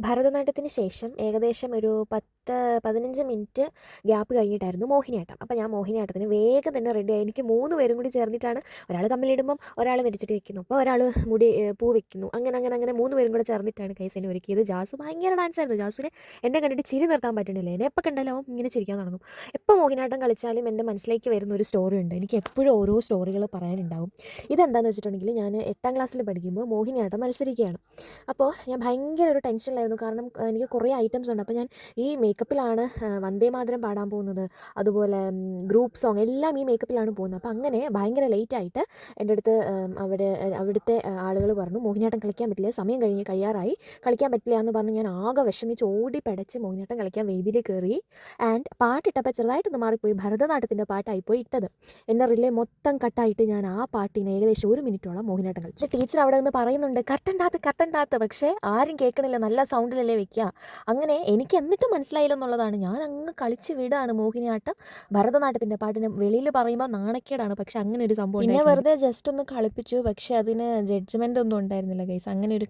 ഭരതനാട്യത്തിന് ശേഷം ഏകദേശം ഒരു 15 മിനിറ്റ് ഗ്യാപ്പ് കഴിഞ്ഞിട്ടായിരുന്നു മോഹിനിയാട്ടം. അപ്പോൾ ഞാൻ മോഹിനിയാട്ടത്തിന് വേഗം തന്നെ റെഡിയായി. എനിക്ക് 3 പേരും കൂടി ചേർന്നിട്ടാണ്, ഒരാൾ കമ്മലിടുമ്പം ഒരാൾ നെറ്റിച്ചുട്ടി വെക്കുന്നു, അപ്പോൾ ഒരാൾ പൂ വെക്കുന്നു. അങ്ങനെ 3 പേരും കൂടെ ചേർന്നിട്ടാണ് ഗൈസ് എന്നെ ഒരുക്കിയത്. ജാസു ഭയങ്കര ഡാൻസായിരുന്നു. ജാസുവിനെ എന്നെ കണ്ടിട്ട് ചിരി നിർത്താൻ പറ്റണില്ല. എന്നെ എപ്പോൾ കണ്ടാലും അവൻ ഇങ്ങനെ ചിരിക്കാൻ തുടങ്ങും. എപ്പോൾ മോഹിനിയാട്ടം കളിച്ചാലും എൻ്റെ മനസ്സിലേക്ക് വരുന്ന ഒരു സ്റ്റോറി ഉണ്ട്. എനിക്ക് എപ്പോഴും ഓരോ സ്റ്റോറികൾ പറയാനുണ്ടാവും. ഇതെന്താണെന്ന് വെച്ചിട്ടുണ്ടെങ്കിൽ, ഞാൻ 8ാം ക്ലാസ്സിൽ പഠിക്കുമ്പോൾ മോഹിനിയാട്ടം മത്സരിക്കുകയാണ്. അപ്പോൾ ഞാൻ ഭയങ്കര ഒരു ടെൻഷനിലായിരുന്നു. കാരണം എനിക്ക് കുറേ ഐറ്റംസ് ഉണ്ട്. അപ്പോൾ ഞാൻ ഈ മേക്കപ്പിലാണ് വന്ദേ മാതരം പാടാൻ പോകുന്നത്, അതുപോലെ ഗ്രൂപ്പ് സോങ് എല്ലാം ഈ മേക്കപ്പിലാണ് പോകുന്നത്. അപ്പോൾ അങ്ങനെ ഭയങ്കര ലേറ്റായിട്ട് എൻ്റെ അടുത്ത് അവിടുത്തെ ആളുകൾ പറഞ്ഞു മോഹിനിയാട്ടം കളിക്കാൻ പറ്റില്ല, സമയം കഴിയാറായി, കളിക്കാൻ പറ്റില്ല എന്ന് പറഞ്ഞ് ഞാൻ ആകെ വിഷമിച്ച് ഓടി പടച്ച് മോഹിനിയാട്ടം കളിക്കാൻ വേദിയിൽ കയറി. ആൻഡ് പാട്ടിട്ടപ്പോൾ ചെറുതായിട്ടൊന്ന് മാറിപ്പോയി, ഭരതനാട്യത്തിൻ്റെ പാട്ടായിപ്പോയി ഇട്ടത്. എൻ്റെ റിലേ മൊത്തം കട്ടായിട്ട് ഞാൻ ആ പാട്ടിന് ഏകദേശം 1 മിനിറ്റോളം മോഹിനിയാട്ടം കളിച്ചു. ടീച്ചർ അവിടെ നിന്ന് പറയുന്നുണ്ട് കർട്ടൻ താത്ത്, പക്ഷേ ആരും കേൾക്കണില്ല, നല്ല സൗണ്ടിലല്ലേ വെക്കുക. അങ്ങനെ എനിക്ക് എന്നിട്ടും മനസ്സിലായില്ലെന്നുള്ളതാണ്. ഞാൻ അങ്ങ് കളിച്ച് വിടുകയാണ് മോഹിനിയാട്ടം. ഭരതനാട്യത്തിൻ്റെ പാട്ടിന് വെളിയിൽ പറയുമ്പോൾ നാണക്കേടാണ്, പക്ഷെ അങ്ങനെ ഒരു സംഭവം പിന്നെ വെറുതെ ജസ്റ്റ് ഒന്ന് കളിപ്പിച്ചു. പക്ഷെ അതിന് ജഡ്ജ്മെൻ്റ് ഒന്നും ഉണ്ടായിരുന്നില്ല ഗൈസ്. അങ്ങനെ ഒരു